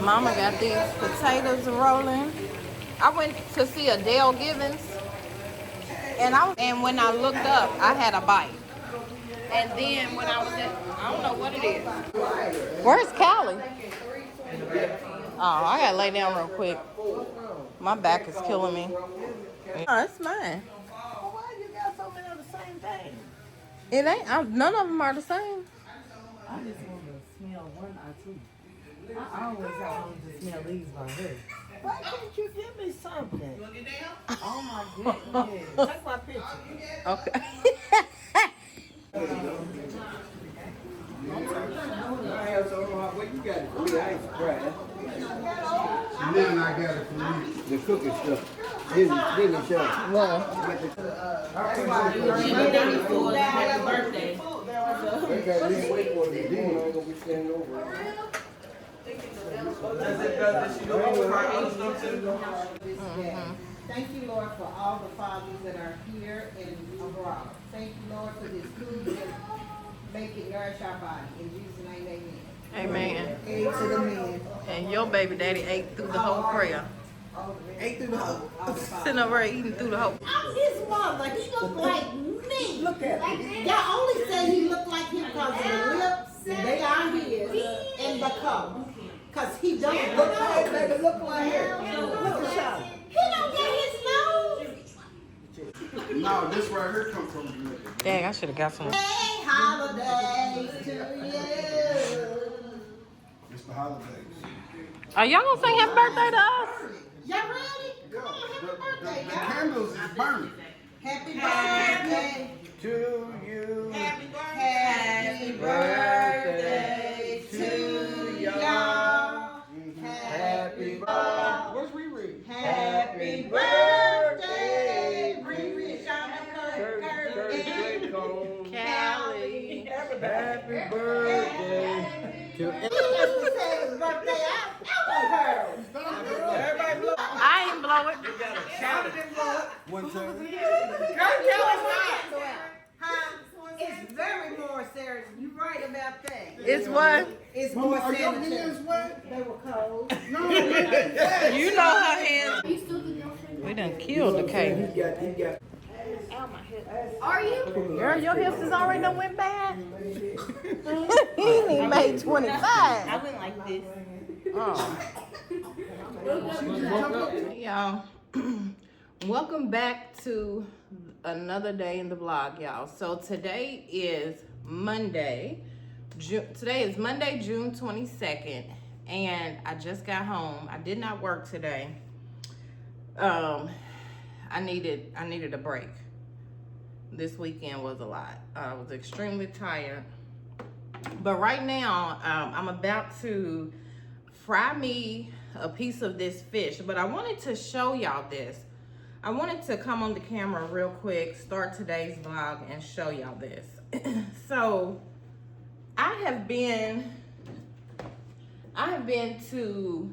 Mama got these potatoes rolling. I went to see Adele Givens, and when I looked up, I had a bite. And then when I was at, I don't know what it is. Where's Callie? Oh, I gotta lay down real quick. My back is killing me. Oh, it's mine. Why you got so many of the same thing? It ain't. None of them are the same. I just want to smell one or two. I always have wanted to smell these by her. Why can't you give me something? You want to get down? Oh my goodness. Take my picture. Okay. Where you got it? I ain't surprised. And then I got it from you. The cooking stuff. Then the show. Well, They got this way for the demon. I'm gonna be standing over. Thank you, Lord, for all the fathers that are here and abroad. Thank you, Lord, for this food and make it nourish our body. In Jesus' name, amen. amen. Aid to the men. And your baby daddy ate through the whole prayer. Ate through the whole. Sitting over there eating through the whole. I'm his mother. He look like me. Look at me. Y'all only say he look like him because of the lips, and they are his, and the color. Because he don't look like him. Baby, look like her. Look at y'all. He don't get his nose. No, this right here come from Jamaica. Dang, I should have got some. Hey, holidays to you. It's the holidays. Are y'all gonna sing happy birthday to us? Y'all ready? Come on, happy birthday, The y'all. candles is burning. Happy birthday To you. Happy birthday to y'all. Happy birthday. What's Riri? Happy birthday, Riri, Shonda, Kurt, Callie. Happy birthday to birthday out her. everybody. Blow. I ain't blow it. One time. It's very more serious. You're right about that. It's what? It's Mama, more are your sanitary. hands wet? They were cold. No. You know her hands. We done killed the cake. He got. Girl, your hips is already done went bad. He ain't even made 25. I went like this. Y'all, welcome back to another day in the vlog, y'all. So today is Monday. Today is Monday, June 22nd, and I just got home. I did not work today. I needed a break. This weekend was a lot. I was extremely tired. But right now, I'm about to fry me a piece of this fish. But I wanted to show y'all this. I wanted to come on the camera real quick, start today's vlog, and show y'all this. So, I have been to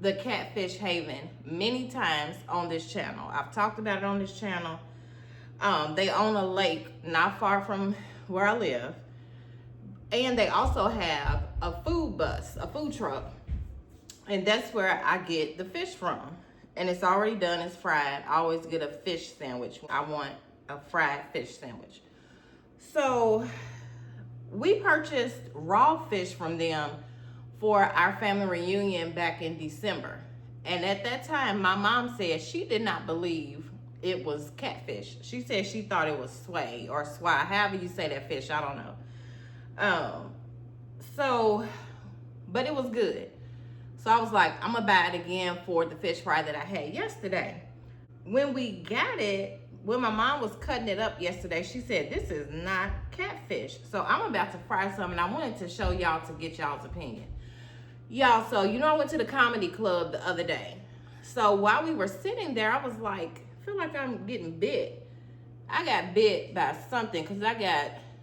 the Catfish Haven many times on this channel. I've talked about it on this channel. They own a lake not far from where I live. And they also have a food bus, a food truck. And that's where I get the fish from. And it's already done, it's fried. I always get a fish sandwich. I want a fried fish sandwich. So we purchased raw fish from them for our family reunion back in December. And at that time, my mom said she did not believe it was catfish. She said she thought it was sway or swai, however you say that fish, I don't know. But it was good. So I was like, I'm gonna buy it again for the fish fry that I had yesterday. When we got it, when my mom was cutting it up yesterday, she said, this is not catfish. So I'm about to fry some, and I wanted to show y'all to get y'all's opinion. Y'all, so you know I went to the comedy club the other day. So while we were sitting there, I was like, I feel like I'm getting bit. I got bit by something because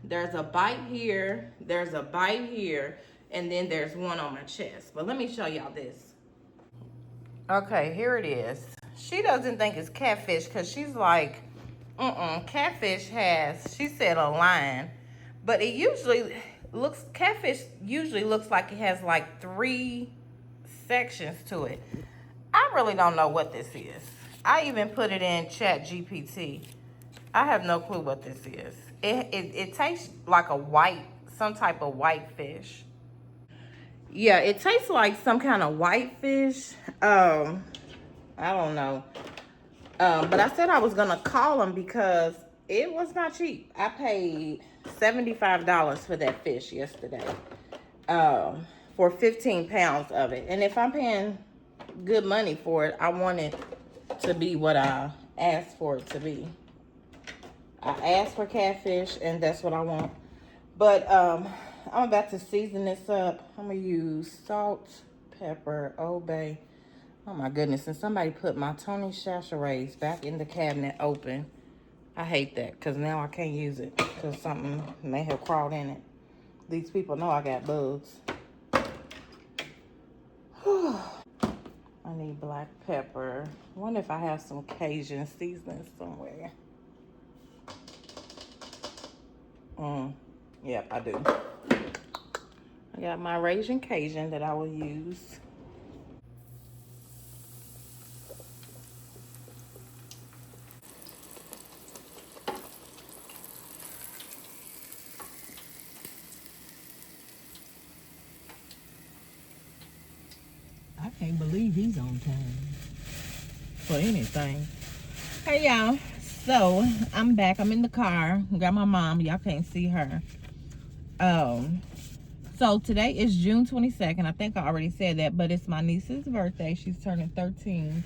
there's a bite here, there's a bite here, and then there's one on my chest. But let me show y'all this. Okay, here it is. She doesn't think it's catfish because she's like, catfish has, she said a line, but it usually looks, catfish usually looks like it has like 3 sections to it. I really don't know what this is. I even put it in Chat GPT. I have no clue what this is. It tastes like a white, some type of white fish. Yeah, it tastes like some kind of white fish. I don't know. But I said I was gonna call them because it was not cheap. I paid $75 for that fish yesterday. For 15 pounds of it. And if I'm paying good money for it, I want it to be what I asked for it to be. I asked for catfish and that's what I want. But I'm about to season this up. I'm gonna use salt, pepper, Old Bay. Oh my goodness, and somebody put my Tony Chachere's back in the cabinet open. I hate that because now I can't use it because something may have crawled in it. These people know I got bugs. I need black pepper. I wonder if I have some Cajun seasoning somewhere. Yep, I do. I got my Raging Cajun that I will use. I can't believe he's on time. For anything. Hey y'all, so I'm back. I'm in the car. Got my mom. Y'all can't see her. So today is June 22nd. I think I already said that, but it's my niece's birthday. She's turning 13.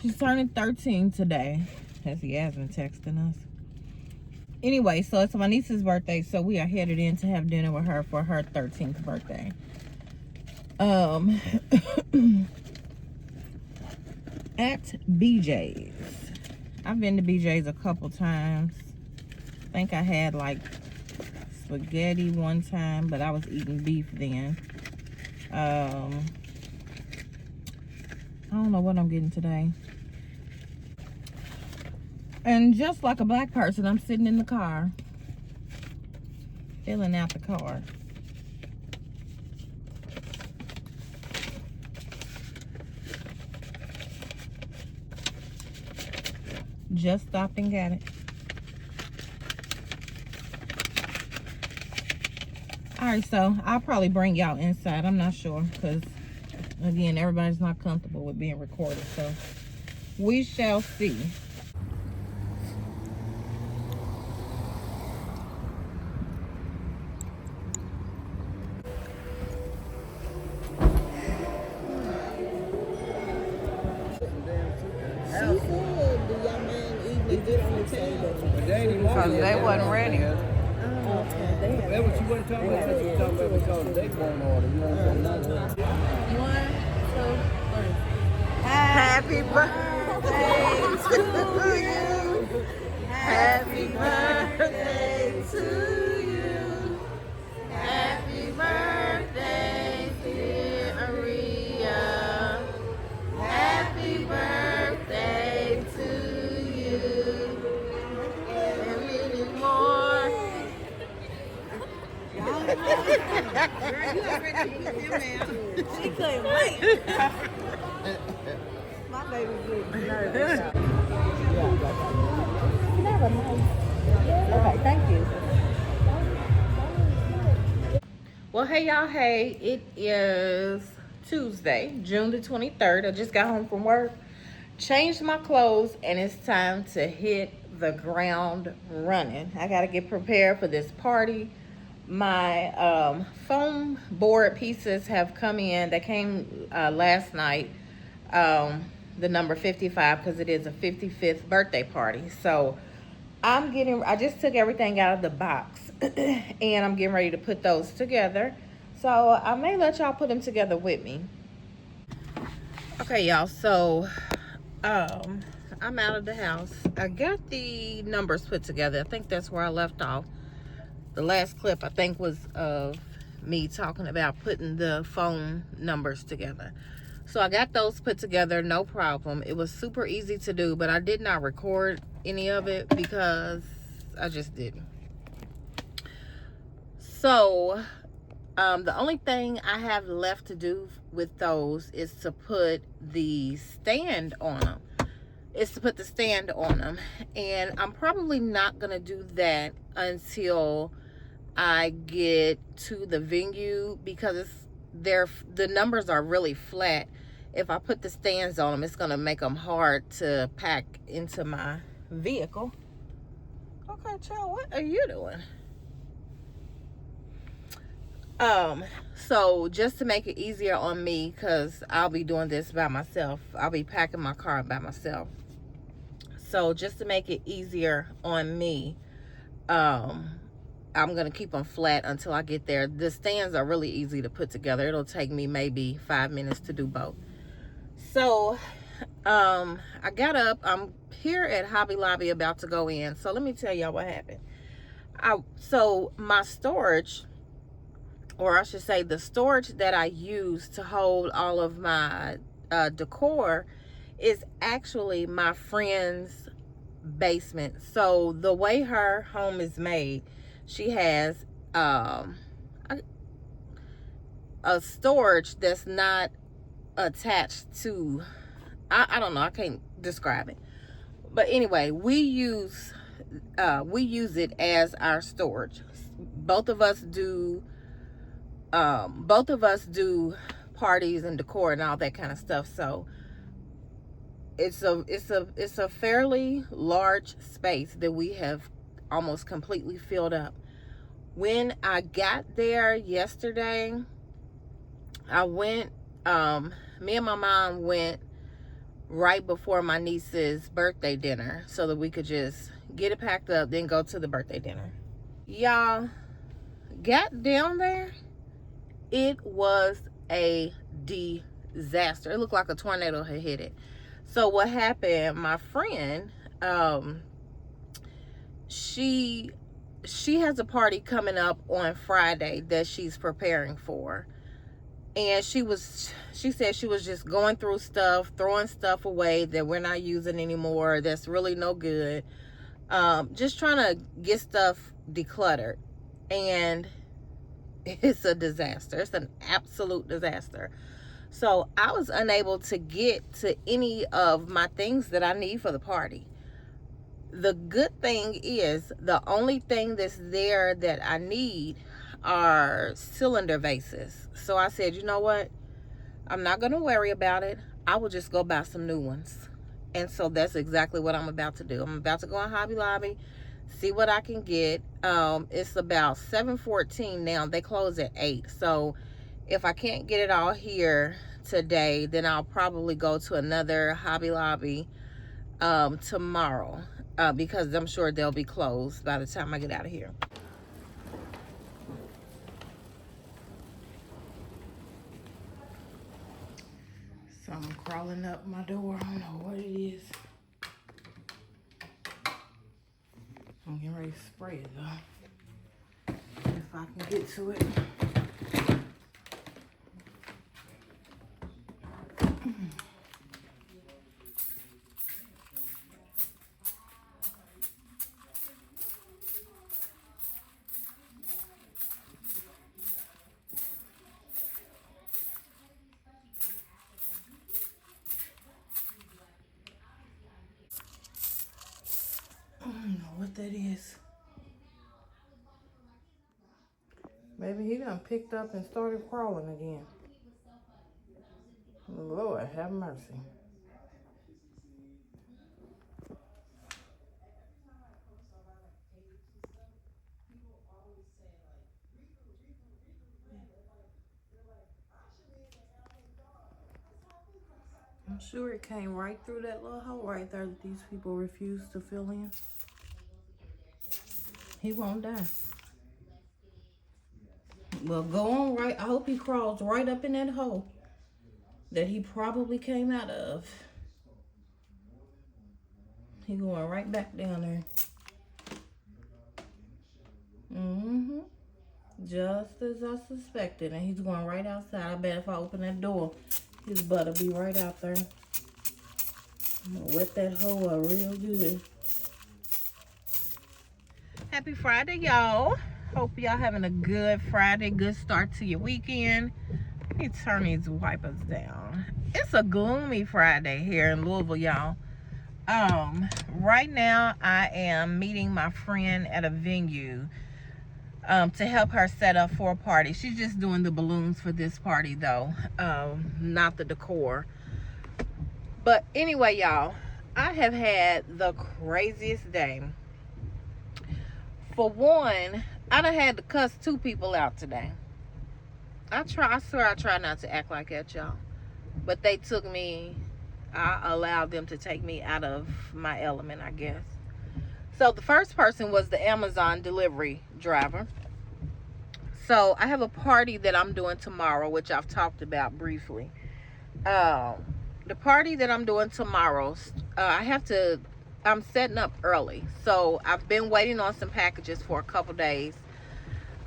She's turning 13 today. As he has been texting us. Anyway, so it's my niece's birthday, so we are headed in to have dinner with her for her 13th birthday. At BJ's. I've been to BJ's a couple times. I think I had like spaghetti one time, but I was eating beef then. I don't know what I'm getting today. And just like a black person, I'm sitting in the car, filling out the card. Just stopped and got it. Alright, so I'll probably bring y'all inside. I'm not sure because, again, everybody's not comfortable with being recorded. So we shall see. Because they wasn't ready. That what you wasn't talking about? You talking about because they won't order. You know what I'm saying? 1, 2, 3. Happy birthday to you. Happy birthday to you. Happy birthday, dear Aria. Happy birthday to you. And many more. Girl, you already put him out. She couldn't wait. My baby getting nervous. Okay, thank you. Well, hey y'all, hey, it is Tuesday, June the 23rd. I just got home from work, changed my clothes, and it's time to hit the ground running. I gotta get prepared for this party. My foam board pieces have come in. They came last night, the number 55, because it is a 55th birthday party. So I just took everything out of the box and I'm getting ready to put those together. So I may let y'all put them together with me. Okay, y'all, so I'm out of the house. I got the numbers put together. I think that's where I left off. The last clip, I think, was of me talking about putting the phone numbers together. So I got those put together, no problem. It was super easy to do, but I did not record any of it because I just didn't. So the only thing I have left to do with those is to put the stand on them. And I'm probably not gonna do that until I get to the venue, because the numbers are really flat. If I put the stands on them, it's gonna make them hard to pack into my vehicle. Okay, child, what are you doing? So just to make it easier on me, because I'll be doing this by myself, I'll be packing my car by myself. So just to make it easier on me, I'm gonna keep them flat until I get there. The stands are really easy to put together. It'll take me maybe 5 minutes to do both. So I got up. I'm here at Hobby Lobby about to go in. So let me tell y'all what happened. So my storage, or I should say the storage that I use to hold all of my decor, is actually my friend's basement. So the way her home is made, she has a storage that's not attached to, I don't know, I can't describe it, but anyway, we use it as our storage. Both of us do parties and decor and all that kind of stuff. So it's a fairly large space that we have almost completely filled up. When I got there yesterday, I went, me and my mom went right before my niece's birthday dinner so that we could just get it packed up, then go to the birthday dinner. Y'all, got down there, it was a disaster. It looked like a tornado had hit it. So what happened, my friend, she has a party coming up on Friday that she's preparing for. And she said she was just going through stuff, throwing stuff away that we're not using anymore, that's really no good. Just trying to get stuff decluttered. And it's a disaster. It's an absolute disaster. So I was unable to get to any of my things that I need for the party. The good thing is, the only thing that's there that I need are cylinder vases. So I said, you know what? I'm not going to worry about it. I will just go buy some new ones. And so that's exactly what I'm about to do. I'm about to go on Hobby Lobby, see what I can get. It's about 7:14 now. They close at 8. So if I can't get it all here today, then I'll probably go to another Hobby Lobby tomorrow, because I'm sure they'll be closed by the time I get out of here. Something crawling up my door. I don't know what it is. I'm getting ready to spray it though, if I can get to it. I don't know what that is. Maybe he done picked up and started crawling again. Lord have mercy. I'm sure it came right through that little hole right there that these people refuse to fill in. He won't die. Well, go on right. I hope he crawls right up in that hole that he probably came out of. He going right back down there. Just as I suspected. And he's going right outside. I bet if I open that door, This butter be right out there. I'm gonna wet that hoe up real good. Happy Friday, y'all. Hope y'all having a good Friday, good start to your weekend. Let me turn these wipers down. It's a gloomy Friday here in Louisville, y'all. Right now I am meeting my friend at a venue to help her set up for a party. She's just doing the balloons for this party though, not the decor. But anyway, y'all, I have had the craziest day. For one, I done had to cuss 2 people out today. I swear I try not to act like that, y'all. But they took me, I allowed them to take me out of my element, I guess. So the first person was the Amazon delivery driver. So I have a party that I'm doing tomorrow, which I've talked about briefly. The party that I'm doing tomorrow, I'm setting up early. So I've been waiting on some packages for a couple days.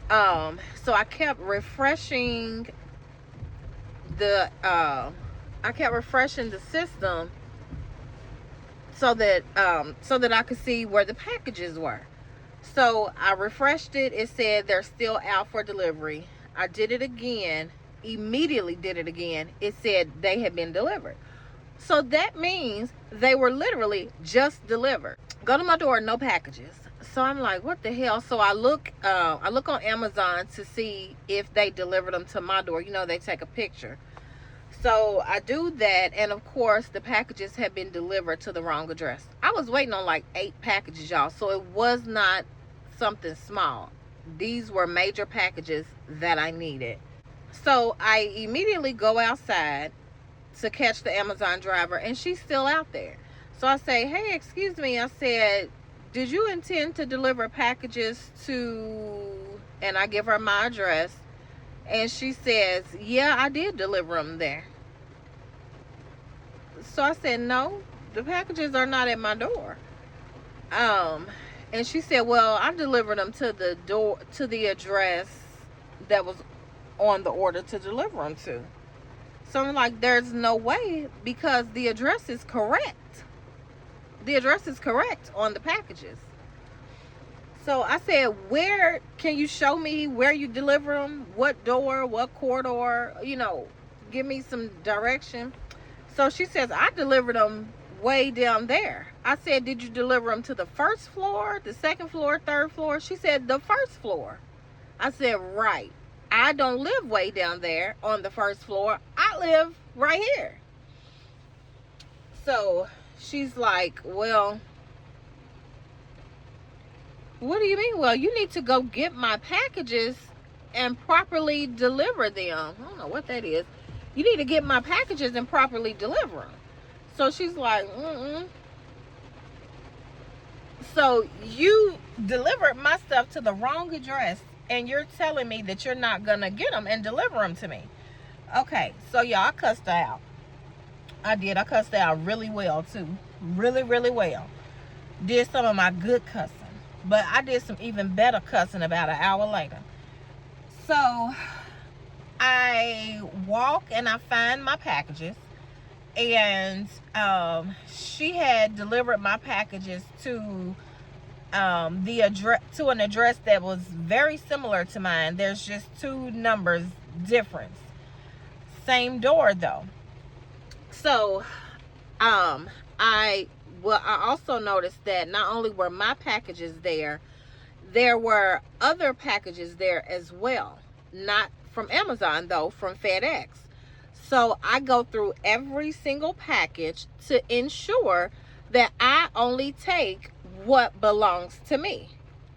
So I kept refreshing the system so that I could see where the packages were. So I refreshed it. It said they're still out for delivery. I did it again, immediately did it again. It said they had been delivered. So that means they were literally just delivered. Go to my door, no packages. So I'm like, what the hell? So I look on Amazon to see if they delivered them to my door. You know, they take a picture. So I do that, and of course the packages had been delivered to the wrong address. I was waiting on like 8 packages, y'all, so it was not something small. These were major packages that I needed. So I immediately go outside to catch the Amazon driver, and she's still out there. So I say, hey, excuse me, I said, did you intend to deliver packages to, and I give her my address, and she says, yeah, I did deliver them there. So I said, no, the packages are not at my door. And she said, well, I delivered them to the door, to the address that was on the order to deliver them to. So I'm like, there's no way, because the address is correct. The address is correct on the packages. So I said, where, can you show me where you deliver them? What door, what corridor, you know, give me some direction. So she says, I delivered them way down there. I said, did you deliver them to the first floor, the second floor, third floor? She said, the first floor. I said, right. I don't live way down there on the first floor. I live right here. So she's like, well, what do you mean? Well, you need to go get my packages and properly deliver them. I don't know what that is. You need to get my packages and properly deliver them. So she's like, So you delivered my stuff to the wrong address, and you're telling me that you're not gonna get them and deliver them to me. Okay, so y'all, I cussed her out. I did. I cussed her out really well too. Really, really well. Did some of my good cussing. But I did some even better cussing about an hour later. So I walk and I find my packages. And she had delivered my packages to the address, to an address that was very similar to mine. There's just 2 numbers difference. Same door though. So I also noticed that not only were my packages there, there were other packages there as well. Not from Amazon though, from FedEx. So I go through every single package to ensure that I only take what belongs to me.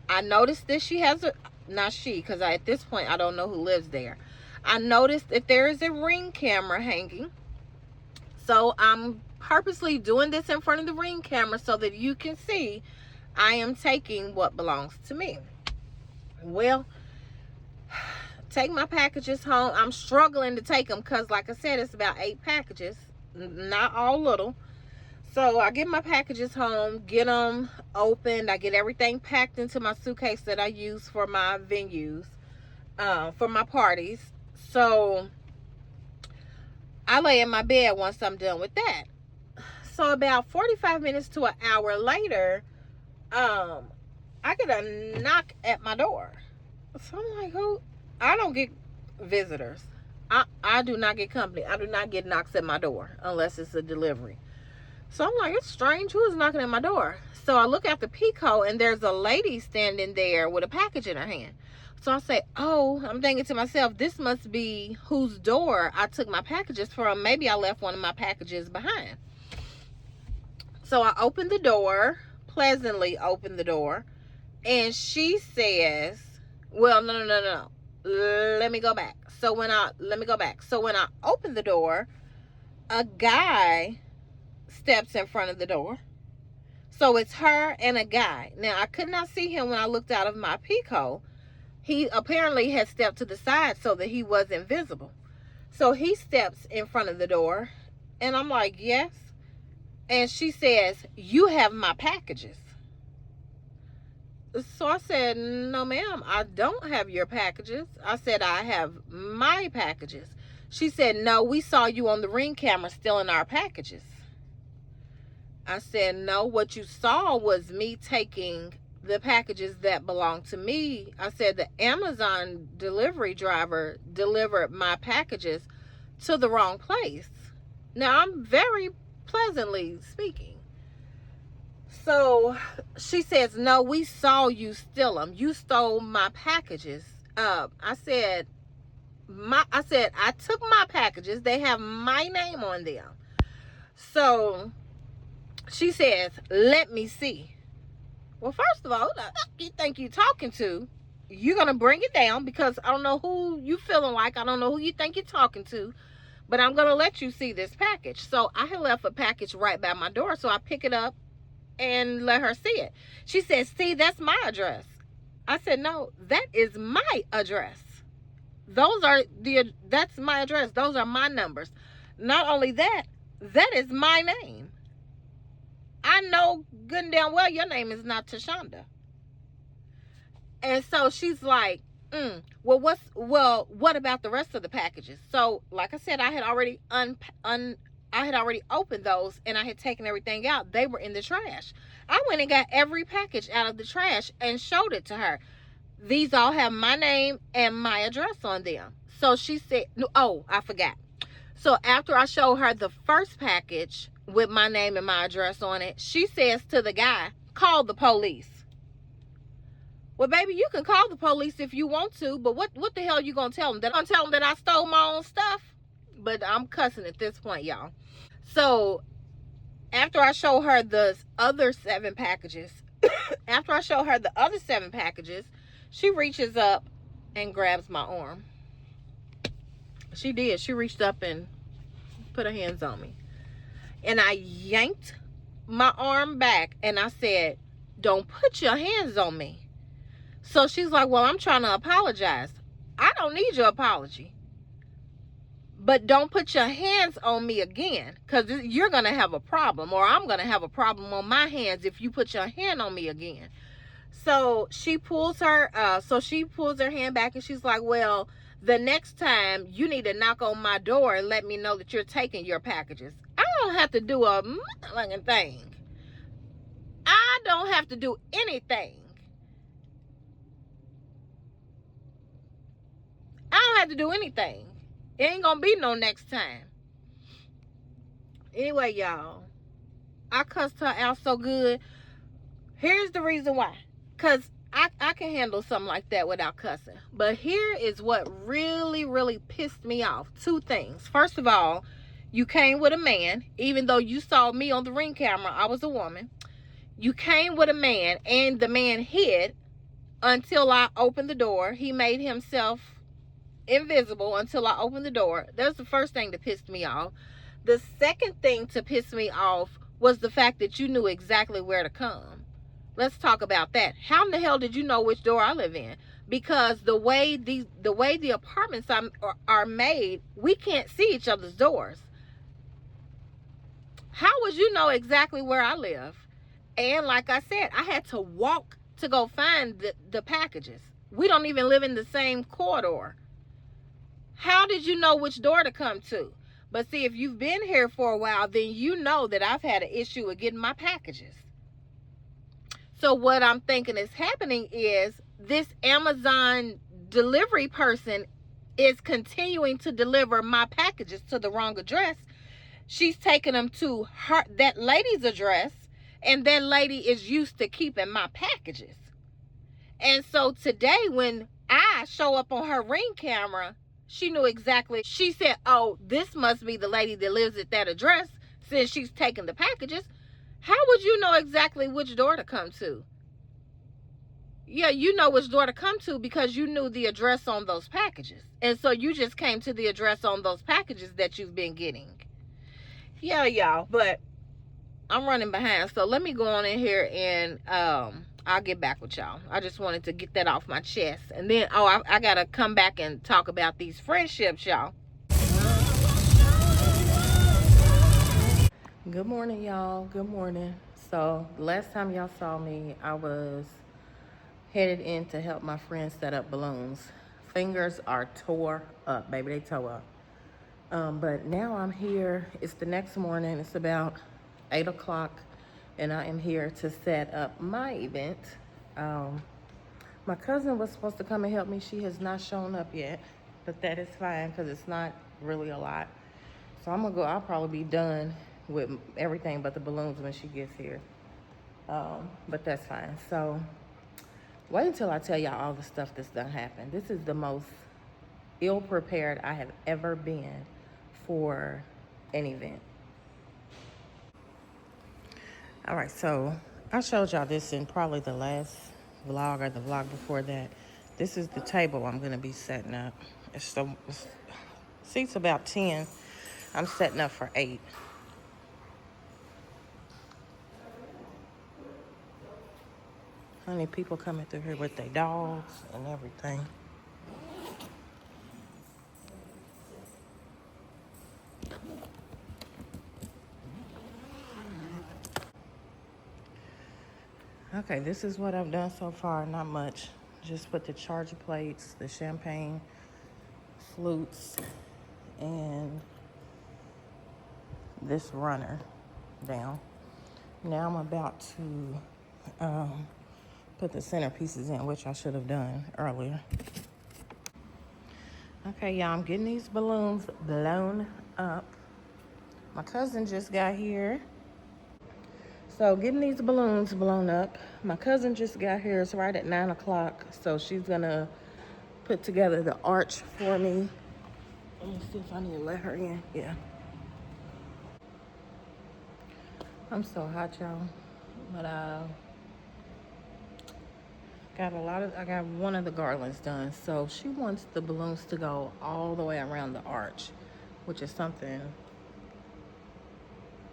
I noticed that she has a, not she, because at this point I don't know who lives there. I noticed that there is a Ring camera hanging. So I'm purposely doing this in front of the Ring camera so that you can see I am taking what belongs to me. Well, take my packages home. I'm struggling to take them because, like I said, it's about 8 packages, not all little. So I get my packages home, get them opened. I get everything packed into my suitcase that I use for my venues, for my parties. So I lay in my bed once I'm done with that. So about 45 minutes to an hour later, I get a knock at my door. So I'm like, who? I don't get visitors. I do not get company. I do not get knocks at my door unless it's a delivery. So I'm like, it's strange. Who is knocking at my door? So I look at the peephole, and there's a lady standing there with a package in her hand. So I say, oh, I'm thinking to myself, this must be whose door I took my packages from. Maybe I left one of my packages behind. So I opened the door, pleasantly opened the door, and she says, well, no. Let me go back. So when I opened the door, a guy steps in front of the door. So it's her and a guy. Now, I could not see him when I looked out of my peephole. He apparently had stepped to the side so that he wasn't visible. So he steps in front of the door, and I'm like, yes. And she says, you have my packages. So I said, no, ma'am, I don't have your packages. I said, I have my packages. She said, no, we saw you on the Ring camera stealing our packages. I said, no, what you saw was me taking the packages that belong to me. I said, the Amazon delivery driver delivered my packages to the wrong place. Now, I'm very pleasantly speaking. So she says, no, we saw you steal them. You stole my packages. I said, I took my packages. They have my name on them. So she says, let me see. Well, first of all, who the heck you think you talking to? You're going to bring it down because I don't know who you feeling like. I don't know who you think you're talking to. But I'm going to let you see this package. So I had left a package right by my door. So I pick it up and let her see it. She said, see, that's my address. I said, no, that is my address. That's my address. Those are my numbers. Not only that, that is my name. I know good and damn well your name is not Tashonda. And so she's like, what about the rest of the packages? So, like I said, I had already opened those and I had taken everything out. They were in the trash. I went and got every package out of the trash and showed it to her. These all have my name and my address on them. So she said, oh, I forgot. So after I showed her the first package with my name and my address on it, she says to the guy, call the police. Well, baby, you can call the police if you want to, but what the hell are you going to tell them? That I'm telling them that I stole my own stuff? But I'm cussing at this point, y'all. So after I show her the other 7 packages, she reaches up and grabs my arm. She did. She reached up and put her hands on me. And I yanked my arm back and I said, don't put your hands on me. So she's like, well, I'm trying to apologize. I don't need your apology. But don't put your hands on me again, because you're going to have a problem, or I'm going to have a problem on my hands if you put your hand on me again. So she pulls her hand back and she's like, well, the next time you need to knock on my door and let me know that you're taking your packages. I don't have to do a motherfucking thing. I don't have to do anything. I don't have to do anything. It ain't gonna be no next time. Anyway, y'all, I cussed her out so good. Here's the reason why. Because I can handle something like that without cussing. But here is what really, really pissed me off. 2 things. First of all, you came with a man. Even though you saw me on the Ring camera, I was a woman. You came with a man, and the man hid until I opened the door. He made himself invisible until I opened the door. That's the first thing that pissed me off. The second thing to piss me off was the fact that you knew exactly where to come. Let's talk about that. How in the hell did you know which door I live in? Because the way the apartments are made, we can't see each other's doors. How would you know exactly where I live? And like I said, I had to walk to go find the packages. We don't even live in the same corridor. How did you know which door to come to? But see, if you've been here for a while, then you know that I've had an issue with getting my packages. So what I'm thinking is happening is this Amazon delivery person is continuing to deliver my packages to the wrong address. She's taking them to that lady's address, and that lady is used to keeping my packages. And so today when I show up on her Ring camera, she knew exactly. She said, oh, this must be the lady that lives at that address since she's taking the packages. How would you know exactly which door to come to? Yeah, you know which door to come to because you knew the address on those packages. And so you just came to the address on those packages that you've been getting. Yeah, y'all, but I'm running behind. So let me go on in here and I'll get back with y'all. I just wanted to get that off my chest. And then, I got to come back and talk about these friendships, y'all. Good morning, y'all. Good morning. So the last time y'all saw me, I was headed in to help my friend set up balloons. Fingers are tore up, baby. They tore up. But now I'm here. It's the next morning. It's about 8 o'clock. And I am here to set up my event. My cousin was supposed to come and help me. She has not shown up yet. But that is fine because it's not really a lot. So I'm going to go. I'll probably be done with everything but the balloons when she gets here. But that's fine. So wait until I tell y'all all the stuff that's done happened. This is the most ill-prepared I have ever been for an event. All right, so I showed y'all this in probably the last vlog or the vlog before that. This is the table I'm going to be setting up. It's seats about 10. I'm setting up for 8. Honey, people coming through here with their dogs and everything. Okay, this is what I've done so far. Not much. Just put the charger plates, the champagne flutes, and this runner down. Now I'm about to put the centerpieces in, which I should have done earlier. Okay, y'all, I'm getting these balloons blown up. My cousin just got here. So getting these balloons blown up. My cousin just got here. It's right at 9 o'clock. So she's gonna put together the arch for me. Let me see if I need to let her in. Yeah. I'm so hot, y'all. But I got one of the garlands done. So she wants the balloons to go all the way around the arch, which is something.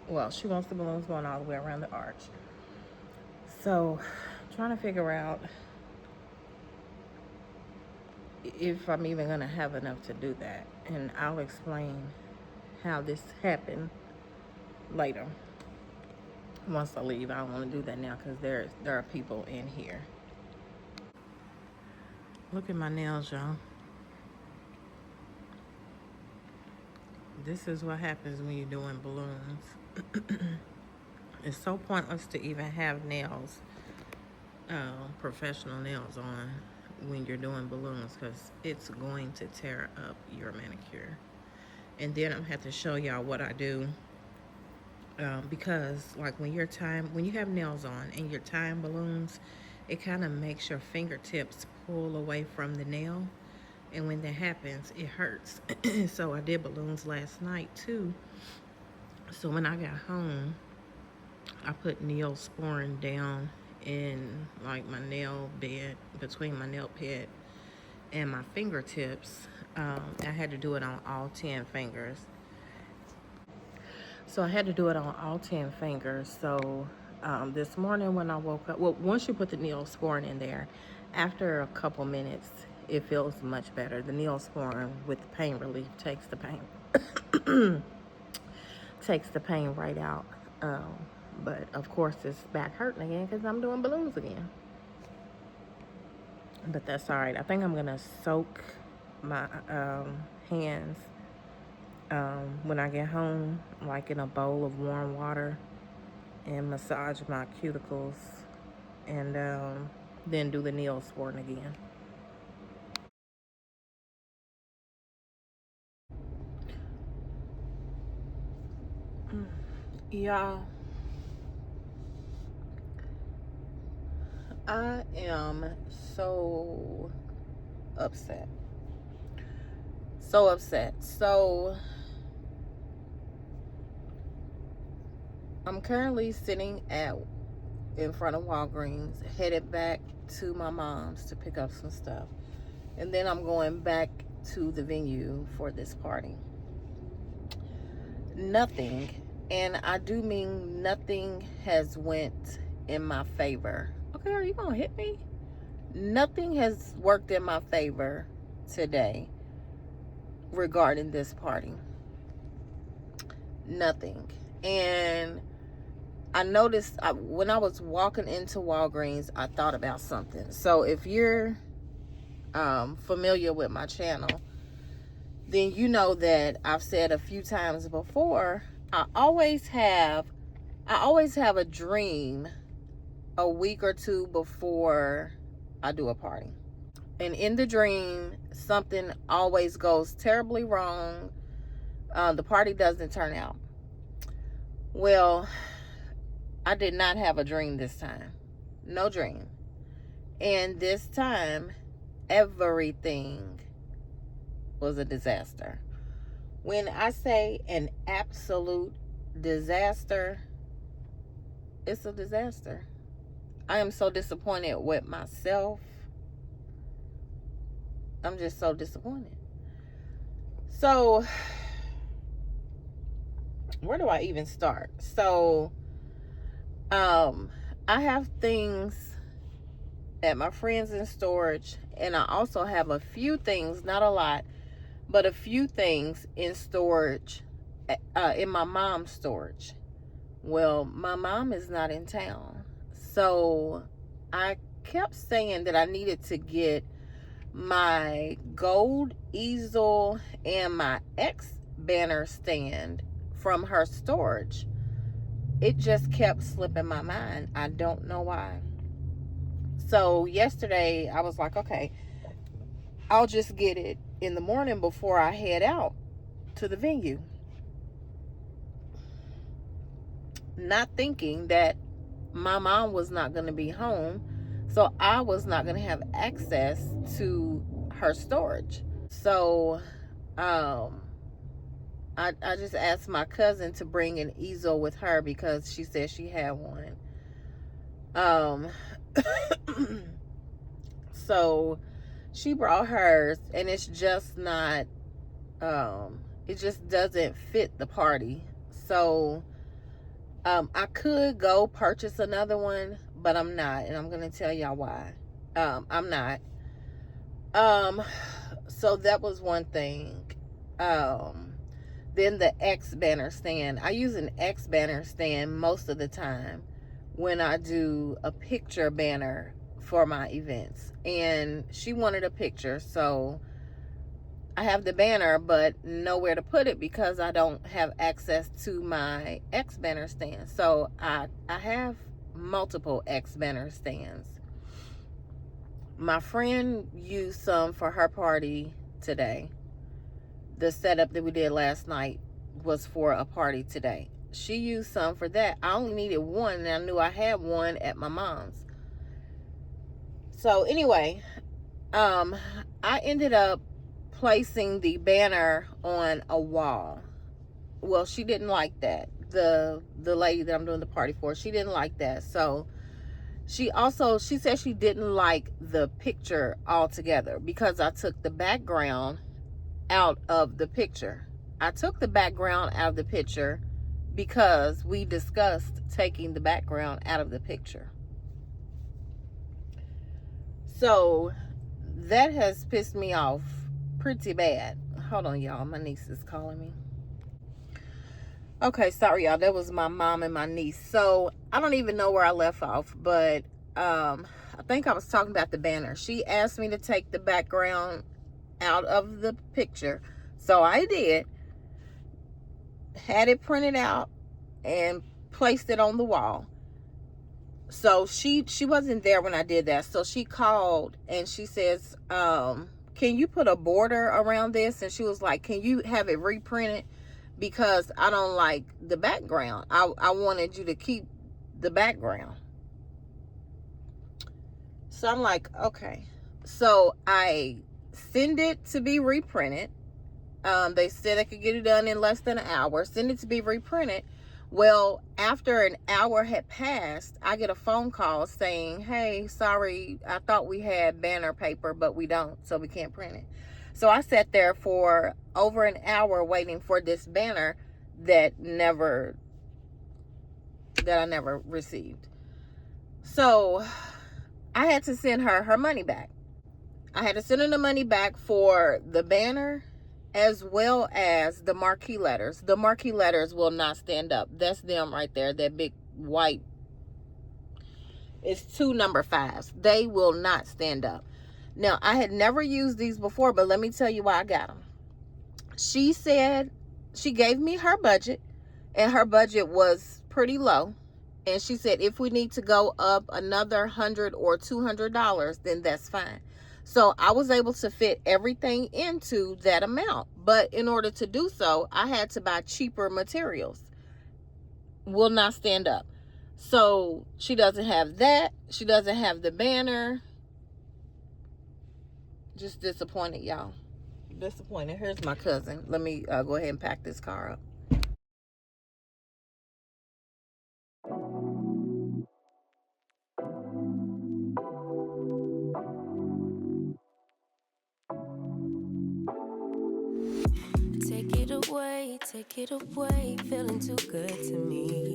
Well, she wants the balloons going all the way around the arch. So I'm trying to figure out if I'm even gonna have enough to do that. And I'll explain how this happened later. Once I leave, I don't want to do that now because there are people in here. Look at my nails, y'all. This is what happens when you're doing balloons. It's so pointless to even have nails, professional nails on when you're doing balloons because it's going to tear up your manicure. And then I'm have to show y'all what I do. Because like when you have nails on and you're tying balloons, it kind of makes your fingertips pull away from the nail. And when that happens, it hurts. So I did balloons last night too. So when I got home, I put Neosporin down in like my nail bed, between my nail bed and my fingertips. I had to do it on all 10 fingers. So I had to do it on all 10 fingers. So this morning when I woke up, well, once you put the Neosporin in there, after a couple minutes, it feels much better. The Neosporin with the pain relief takes the pain, takes the pain right out. But of course it's back hurting again because I'm doing balloons again. But that's all right. I think I'm gonna soak my hands when I get home, like in a bowl of warm water, and massage my cuticles, and then do the Neosporin again. Y'all, I am so upset. So upset. So I'm currently sitting in front of Walgreens, headed back to my mom's to pick up some stuff. And then I'm going back to the venue for this party. Nothing, and I do mean nothing, has went in my favor. Okay, are you gonna hit me? Nothing has worked in my favor today regarding this party. Nothing. And I noticed when I was walking into Walgreens, I thought about something. So if you're familiar with my channel, then you know that I've said a few times before, I always have a dream a week or two before I do a party. And in the dream, something always goes terribly wrong. The party doesn't turn out. Well, I did not have a dream this time. No dream. And this time, everything was a disaster. When I say an absolute disaster, it's a disaster. I am so disappointed with myself. I'm just so disappointed. So, where do I even start? So, I have things at my friends in storage, and I also have a few things, not a lot, but a few things in storage, in my mom's storage. Well, my mom is not in town, so I kept saying that I needed to get my gold easel and my X banner stand from her storage. It just kept slipping my mind. I don't know why. So yesterday I was like, okay, I'll just get it in the morning before I head out to the venue. Not thinking that my mom was not going to be home, so I was not going to have access to her storage. So I just asked my cousin to bring an easel with her because she said she had one. So she brought hers, and it's just not, it just doesn't fit the party. So I could go purchase another one, but I'm not, and I'm gonna tell y'all why. I'm not. So that was one thing. Then the X banner stand. I use an X banner stand most of the time when I do a picture banner for my events. And she wanted a picture, so I have the banner, but nowhere to put it because I don't have access to my X banner stand. So I have multiple X banner stands. My friend used some for her party today. The setup that we did last night was for a party today. She used some for that. I only needed one, and I knew I had one at my mom's. So anyway, I ended up placing the banner on a wall. Well, she didn't like that. The lady that I'm doing the party for, she didn't like that. So she said she didn't like the picture altogether because I took the background out of the picture. I took the background out of the picture because we discussed taking the background out of the picture. So that has pissed me off pretty bad. Hold on, y'all. My niece is calling me. Okay, sorry, y'all. That was my mom and my niece. So I don't even know where I left off, but I think I was talking about the banner. She asked me to take the background out of the picture, so I did. had it printed out and placed it on the wall. So she wasn't there when I did that. So she called and she says, can you put a border around this? And she was like, can you have it reprinted? Because I don't like the background. I wanted you to keep the background. So I'm like, okay. So I send it to be reprinted. They said I could get it done in less than an hour. Send it to be reprinted. Well, after an hour had passed, I get a phone call saying, hey, sorry, I thought we had banner paper, but we don't, so we can't print it. So I sat there for over an hour waiting for this banner that I never received. So I had to send her money back. I had to send her the money back for the banner as well as the marquee letters. The marquee letters will not stand up. That's them right there, that big white. It's 2 number 5s. They will not stand up. Now, I had never used these before, but let me tell you why I got them. She said, she gave me her budget, and her budget was pretty low. And she said, if we need to go up another $100 or $200, then that's fine. So I was able to fit everything into that amount. But in order to do so, I had to buy cheaper materials. Will not stand up. So she doesn't have that. She doesn't have the banner. Just disappointed, y'all. Disappointed. Here's my cousin. Let me go ahead and pack this car up. Take it away, feeling too good to me.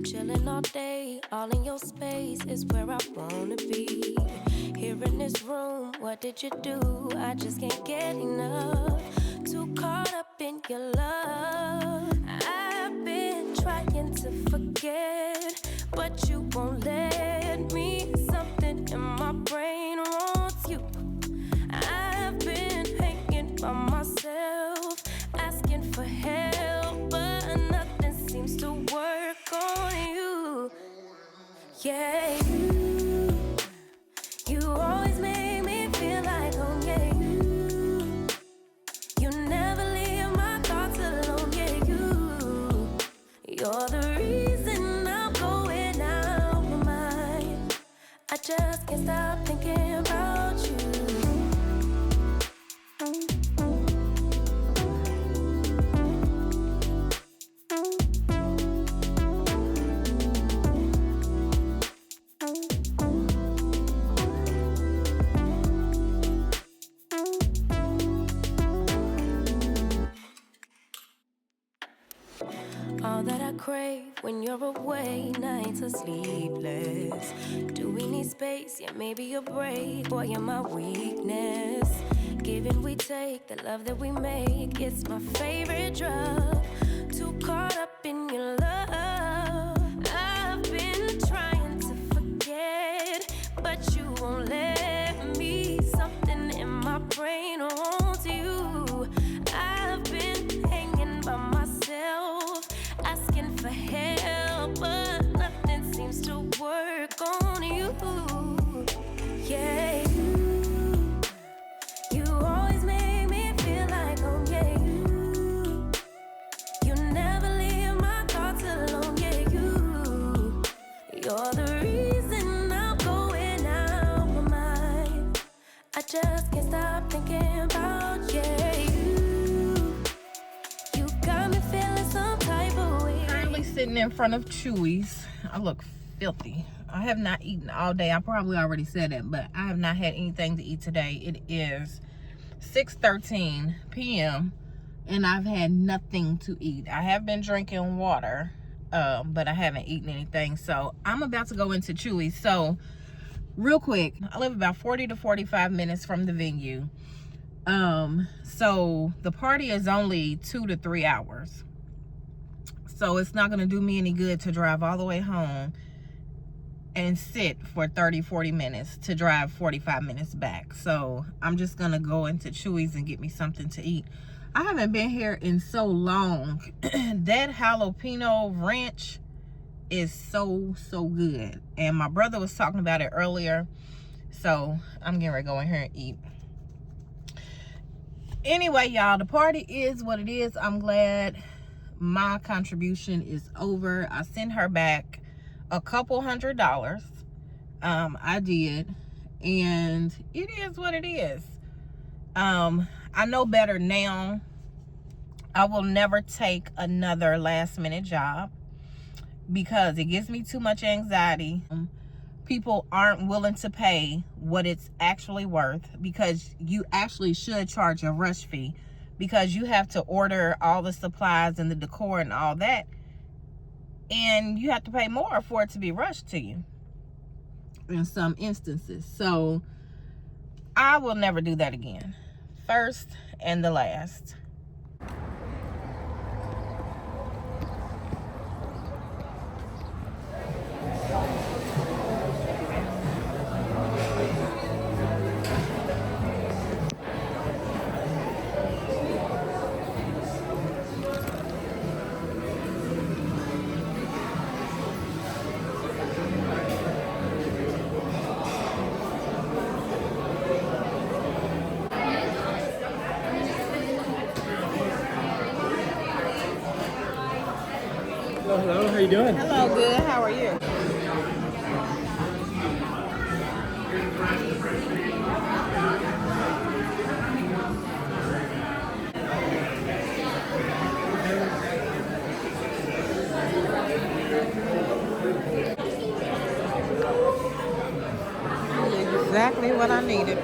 Chilling all day, all in your space is where I wanna be. Here in this room, what did you do? I just can't get enough. Too caught up in your love. I've been trying to forget, but you won't let me. Something in my brain wants you. I've been hanging by myself, asking for help, but nothing seems to work on you. Yeah, you always make me feel like home. Yeah, you never leave my thoughts alone. Yeah, you're the reason I'm going out my mind. I just can't stop thinking about you. All that I crave when you're away, nights are sleepless. Do we need space? Yeah, maybe a break. Boy, you're my weakness. Give and we take, the love that we make, it's my favorite drug. Too caught up in your love. I've been trying to forget, but you won't let me. Something in my brain wants you. I've been hanging by myself, asking for help, but nothing seems to work on you. Yeah, you always make me feel like home. Yeah, you never leave my thoughts alone. Yeah, you're the reason I'm going out my mind. I just can't stop thinking about you. You got me feeling some type of way. Currently sitting in front of Chewy's. I look filthy. I have not eaten all day. I probably already said it, but I have not had anything to eat today. It is 6:13 p.m. and I've had nothing to eat. I have been drinking water, but I haven't eaten anything. So I'm about to go into Chewy's. So real quick, I live about 40 to 45 minutes from the venue. So the party is only 2 to 3 hours. So it's not going to do me any good to drive all the way home and sit for 30-40 minutes to drive 45 minutes back. So I'm just going to go into Chewy's and get me something to eat. I haven't been here in so long. That jalapeno ranch is so good. And my brother was talking about it earlier. So I'm getting ready to go in here and eat. Anyway, y'all, the party is what it is. I'm glad my contribution is over. I sent her back a couple $100. I did. And it is what it is. I know better now. I will never take another last minute job because it gives me too much anxiety. People aren't willing to pay what it's actually worth, because you actually should charge a rush fee, because you have to order all the supplies and the decor and all that, and you have to pay more for it to be rushed to you in some instances. So I will never do that again. First and the last. Hello, how you doing? Hello, good. How are you? Exactly what I needed.